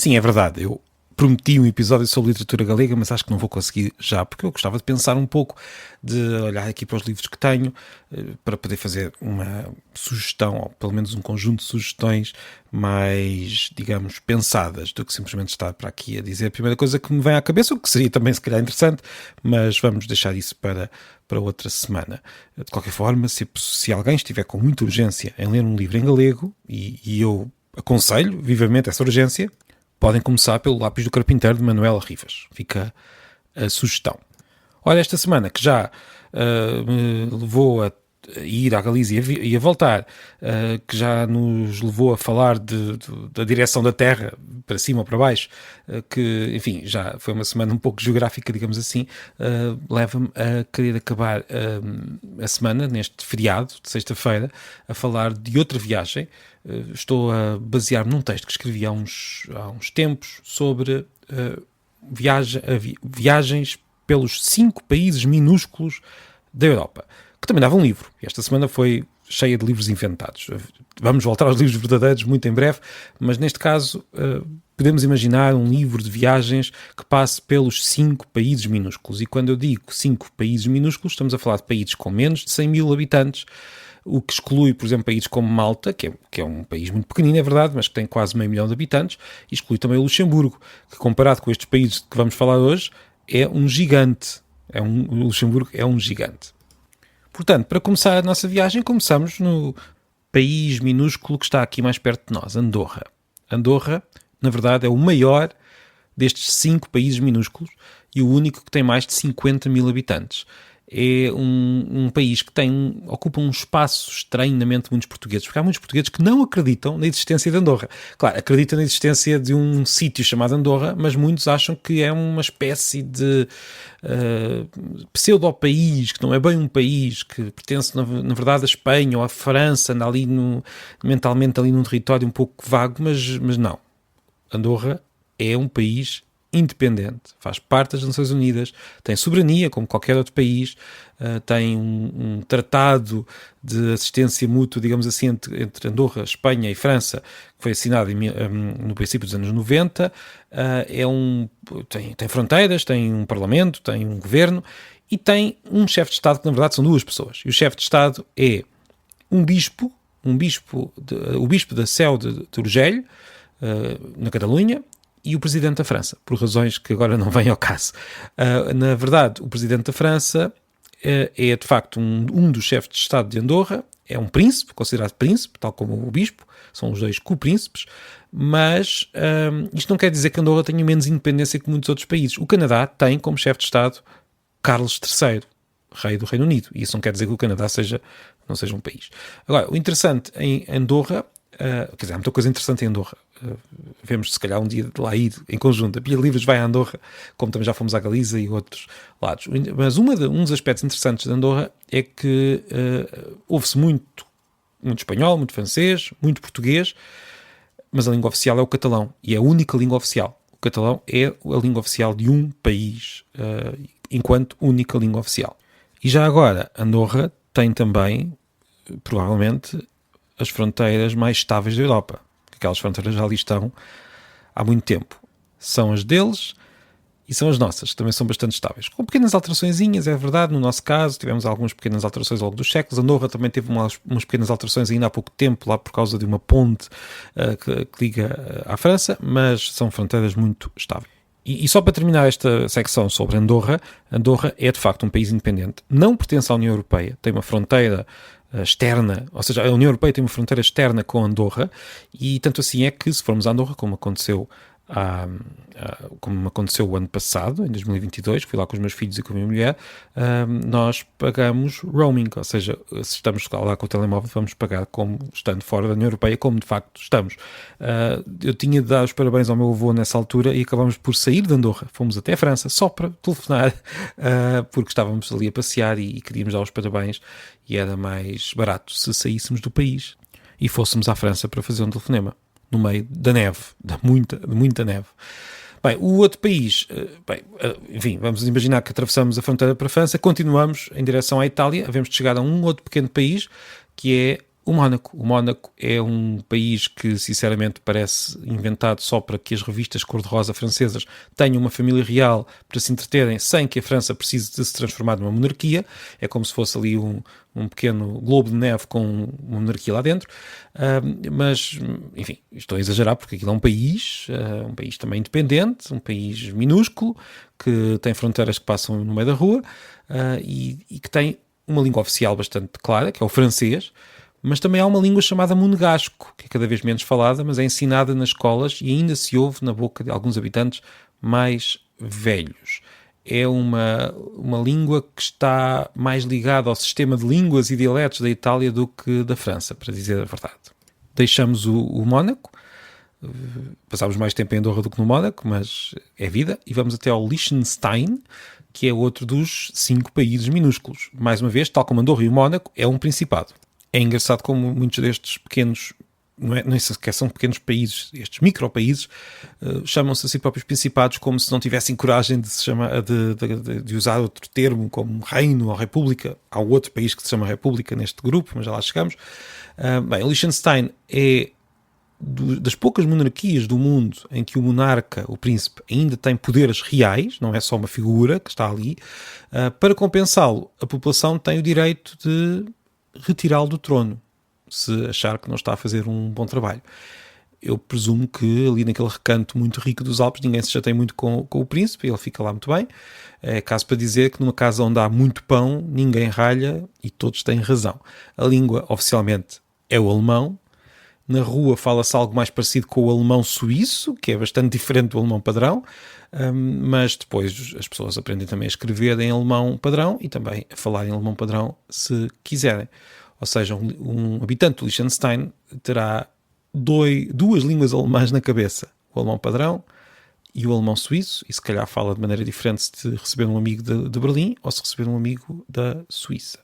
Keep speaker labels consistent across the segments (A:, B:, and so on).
A: Sim, é verdade. Eu prometi um episódio sobre literatura galega, mas acho que não vou conseguir já, porque eu gostava de pensar um pouco, de olhar aqui para os livros que tenho, para poder fazer uma sugestão, ou pelo menos um conjunto de sugestões mais, digamos, pensadas, do que simplesmente estar para aqui a dizer a primeira coisa que me vem à cabeça, o que seria também se calhar interessante, mas vamos deixar isso para outra semana. De qualquer forma, se alguém estiver com muita urgência em ler um livro em galego, e eu aconselho vivamente essa urgência, podem começar pelo Lápis do Carpinteiro de Manuel Rivas. Fica a sugestão. Olha, esta semana que já me levou a ir à Galiza e a voltar, que já nos levou a falar da direção da Terra, para cima ou para baixo, que, enfim, já foi uma semana um pouco geográfica, digamos assim, leva-me a querer acabar a semana, neste feriado de sexta-feira, a falar de outra viagem. Estou a basear-me num texto que escrevi há uns tempos sobre viagens pelos 5 países minúsculos da Europa, que também dava um livro. Esta semana foi cheia de livros inventados. Vamos voltar aos livros verdadeiros muito em breve, mas neste caso podemos imaginar um livro de viagens que passe pelos 5 países minúsculos. E quando eu digo 5 países minúsculos, estamos a falar de países com menos de 100 mil habitantes, o que exclui, por exemplo, países como Malta, que é um país muito pequenino, é verdade, mas que tem quase meio milhão de habitantes, e exclui também o Luxemburgo, que comparado com estes países que vamos falar hoje, é um gigante. O Luxemburgo é um gigante. Portanto, para começar a nossa viagem, começamos no país minúsculo que está aqui mais perto de nós, Andorra. Andorra, na verdade, é o maior destes 5 países minúsculos e o único que tem mais de 50 mil habitantes. É um país que ocupa um espaço estranhamente muitos portugueses, porque há muitos portugueses que não acreditam na existência de Andorra. Claro, acreditam na existência de um sítio chamado Andorra, mas muitos acham que é uma espécie de pseudo-país, que não é bem um país, que pertence na verdade à Espanha ou à França, anda ali mentalmente ali num território um pouco vago, mas não. Andorra é um país independente, faz parte das Nações Unidas, tem soberania como qualquer outro país, tem um tratado de assistência mútua, digamos assim, entre Andorra, Espanha e França, que foi assinado no princípio dos anos 90, tem fronteiras, tem um parlamento, tem um governo e tem um chefe de Estado que na verdade são 2 pessoas. E o chefe de Estado é o bispo da Seu de Urgell, na Catalunha, e o presidente da França, por razões que agora não vêm ao caso. Na verdade, o presidente da França é de facto um dos chefes de Estado de Andorra, é um príncipe, considerado príncipe, tal como o bispo, são os 2 co-príncipes, mas isto não quer dizer que Andorra tenha menos independência que muitos outros países. O Canadá tem como chefe de Estado Carlos III, rei do Reino Unido, e isso não quer dizer que o Canadá não seja um país. Agora, o interessante em Andorra, quer dizer, há muita coisa interessante em Andorra. Vemos se calhar um dia de lá ir em conjunto. A Pia Livres vai a Andorra, como também já fomos à Galiza e outros lados. Mas um dos aspectos interessantes de Andorra é que ouve-se muito espanhol, muito francês, muito português, mas a língua oficial é o catalão e é a única língua oficial. O catalão é a língua oficial de um país, enquanto única língua oficial. E já agora, Andorra tem também, provavelmente, as fronteiras mais estáveis da Europa. Aquelas fronteiras já ali estão há muito tempo. São as deles e são as nossas, que também são bastante estáveis. Com pequenas alteraçõezinhas, é verdade, no nosso caso, tivemos algumas pequenas alterações ao longo dos séculos. Andorra também teve umas pequenas alterações ainda há pouco tempo, lá por causa de uma ponte que liga à França, mas são fronteiras muito estáveis. E só para terminar esta secção sobre Andorra, Andorra é de facto um país independente. Não pertence à União Europeia, tem uma fronteira externa, ou seja, a União Europeia tem uma fronteira externa com Andorra, e tanto assim é que, se formos a Andorra, como aconteceu o ano passado, em 2022, fui lá com os meus filhos e com a minha mulher, nós pagamos roaming, ou seja, se estamos lá com o telemóvel, vamos pagar como estando fora da União Europeia, como de facto estamos. Eu tinha de dar os parabéns ao meu avô nessa altura e acabamos por sair de Andorra, fomos até a França, só para telefonar, porque estávamos ali a passear e queríamos dar os parabéns, e era mais barato se saíssemos do país e fôssemos à França para fazer um telefonema no meio da neve, de muita neve. Bem, o outro país, enfim, vamos imaginar que atravessamos a fronteira para a França, continuamos em direção à Itália, havemos de chegar a um outro pequeno país, que é O Mónaco é um país que, sinceramente, parece inventado só para que as revistas cor-de-rosa francesas tenham uma família real para se entreterem sem que a França precise de se transformar numa monarquia. É como se fosse ali um pequeno globo de neve com uma monarquia lá dentro. Mas, enfim, estou a exagerar porque aquilo é um país também independente, um país minúsculo, que tem fronteiras que passam no meio da rua e que tem uma língua oficial bastante clara, que é o francês. Mas também há uma língua chamada monegasco, que é cada vez menos falada, mas é ensinada nas escolas e ainda se ouve na boca de alguns habitantes mais velhos. É uma língua que está mais ligada ao sistema de línguas e dialetos da Itália do que da França, para dizer a verdade. Deixamos o Mónaco, passámos mais tempo em Andorra do que no Mónaco, mas é vida, e vamos até ao Liechtenstein, que é outro dos 5 países minúsculos. Mais uma vez, tal como Andorra e o Mónaco, é um principado. É engraçado como muitos destes pequenos, nem sequer são pequenos países, estes micro-países, chamam-se a si próprios principados como se não tivessem coragem de usar outro termo, como reino ou república. Há outro país que se chama república neste grupo, mas já lá chegamos. Bem, o Liechtenstein é das poucas monarquias do mundo em que o monarca, o príncipe, ainda tem poderes reais, não é só uma figura que está ali. Para compensá-lo, a população tem o direito de retirá-lo do trono, se achar que não está a fazer um bom trabalho. Eu presumo que ali naquele recanto muito rico dos Alpes ninguém se chateia muito com o príncipe, ele fica lá muito bem. É caso para dizer que numa casa onde há muito pão, ninguém ralha e todos têm razão. A língua, oficialmente, é o alemão. Na rua fala-se algo mais parecido com o alemão suíço, que é bastante diferente do alemão padrão, mas depois as pessoas aprendem também a escrever em alemão padrão e também a falar em alemão padrão se quiserem. Ou seja, um habitante do Liechtenstein terá duas línguas alemãs na cabeça, o alemão padrão e o alemão suíço, e se calhar fala de maneira diferente se receber um amigo de Berlim ou se receber um amigo da Suíça.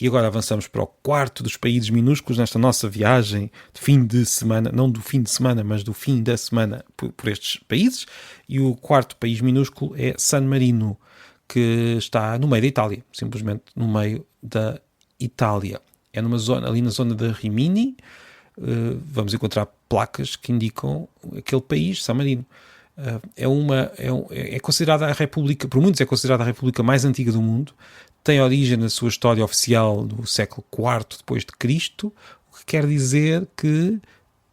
A: E agora avançamos para o quarto dos países minúsculos nesta nossa viagem de fim de semana, não do fim de semana, mas do fim da semana por estes países. E o quarto país minúsculo é San Marino, que está no meio da Itália, simplesmente no meio da Itália. É numa zona, ali na zona da Rimini, vamos encontrar placas que indicam aquele país, San Marino. É considerada a república, por muitos é considerada a república mais antiga do mundo. Tem origem na sua história oficial no século IV depois de Cristo, o que quer dizer que,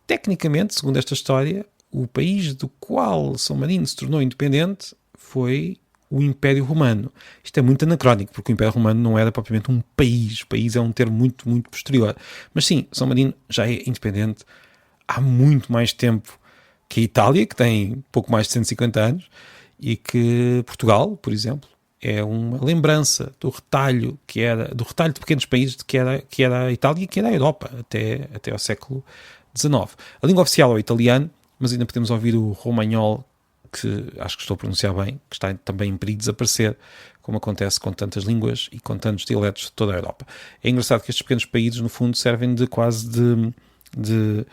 A: tecnicamente, segundo esta história, o país do qual São Marino se tornou independente foi o Império Romano. Isto é muito anacrónico, porque o Império Romano não era propriamente um país. País é um termo muito, muito posterior. Mas sim, São Marino já é independente há muito mais tempo que a Itália, que tem pouco mais de 150 anos, e que Portugal, por exemplo, é uma lembrança do retalho de pequenos países que era a Itália e que era a Europa até ao século XIX. A língua oficial é o italiano, mas ainda podemos ouvir o romagnol, que acho que estou a pronunciar bem, que está também em perigo de desaparecer, como acontece com tantas línguas e com tantos dialetos de toda a Europa. É engraçado que estes pequenos países, no fundo, servem de quase de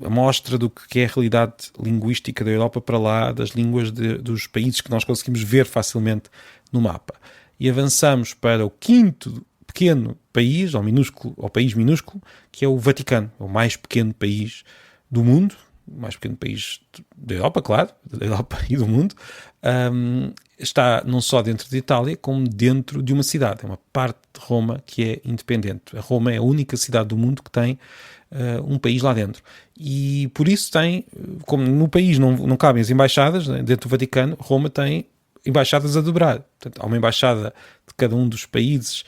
A: amostra do que é a realidade linguística da Europa para lá das línguas dos países que nós conseguimos ver facilmente no mapa. E avançamos para o quinto pequeno país, ou país minúsculo, que é o Vaticano, o mais pequeno país do mundo, o mais pequeno país da Europa, claro, da Europa e do mundo. Está não só dentro de Itália, como dentro de uma cidade. É uma parte de Roma que é independente. A Roma é a única cidade do mundo que tem um país lá dentro. E por isso tem, como no país não cabem as embaixadas, né, dentro do Vaticano, Roma tem embaixadas a dobrar. Portanto, há uma embaixada de cada um dos países,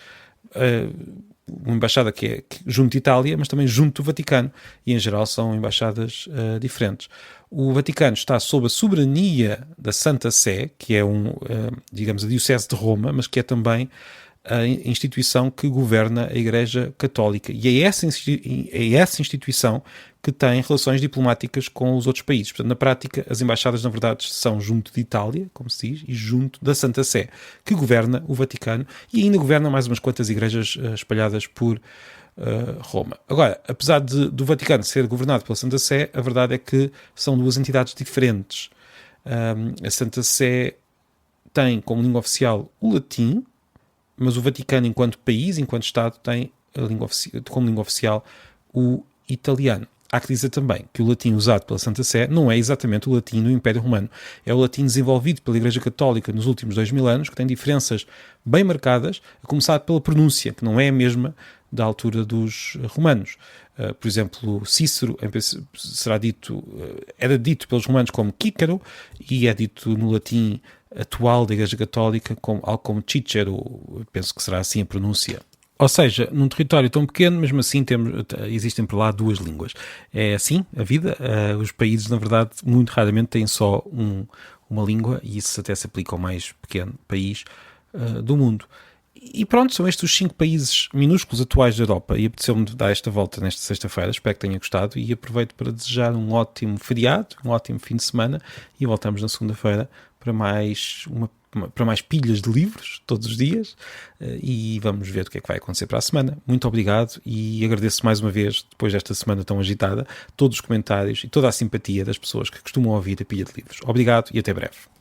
A: uma embaixada que é junto de Itália, mas também junto do Vaticano. E em geral são embaixadas diferentes. O Vaticano está sob a soberania da Santa Sé, que é digamos, a Diocese de Roma, mas que é também a instituição que governa a Igreja Católica. E é essa instituição que tem relações diplomáticas com os outros países. Portanto, na prática, as embaixadas, na verdade, são junto de Itália, como se diz, e junto da Santa Sé, que governa o Vaticano e ainda governa mais umas quantas igrejas espalhadas por Roma. Agora, apesar do Vaticano ser governado pela Santa Sé, a verdade é que são duas entidades diferentes. A Santa Sé tem como língua oficial o latim, mas o Vaticano, enquanto país, enquanto Estado, tem como língua oficial o italiano. Há que dizer também que o latim usado pela Santa Sé não é exatamente o latim do Império Romano. É o latim desenvolvido pela Igreja Católica nos últimos 2000 anos, que tem diferenças bem marcadas, a começar pela pronúncia, que não é a mesma da altura dos romanos. Por exemplo, Cícero era dito pelos romanos como Cícero e é dito no latim atual da Igreja Católica algo como Cícero. Penso que será assim a pronúncia. Ou seja, num território tão pequeno, mesmo assim existem por lá duas línguas. É assim a vida. Os países, na verdade, muito raramente têm só uma língua, e isso até se aplica ao mais pequeno país do mundo. E pronto, são estes os 5 países minúsculos atuais da Europa, e apeteceu-me dar esta volta nesta sexta-feira. Espero que tenha gostado e aproveito para desejar um ótimo feriado, um ótimo fim de semana, e voltamos na segunda-feira para mais pilhas de livros todos os dias, e vamos ver o que é que vai acontecer para a semana. Muito obrigado e agradeço mais uma vez, depois desta semana tão agitada, todos os comentários e toda a simpatia das pessoas que costumam ouvir a Pilha de Livros. Obrigado e até breve.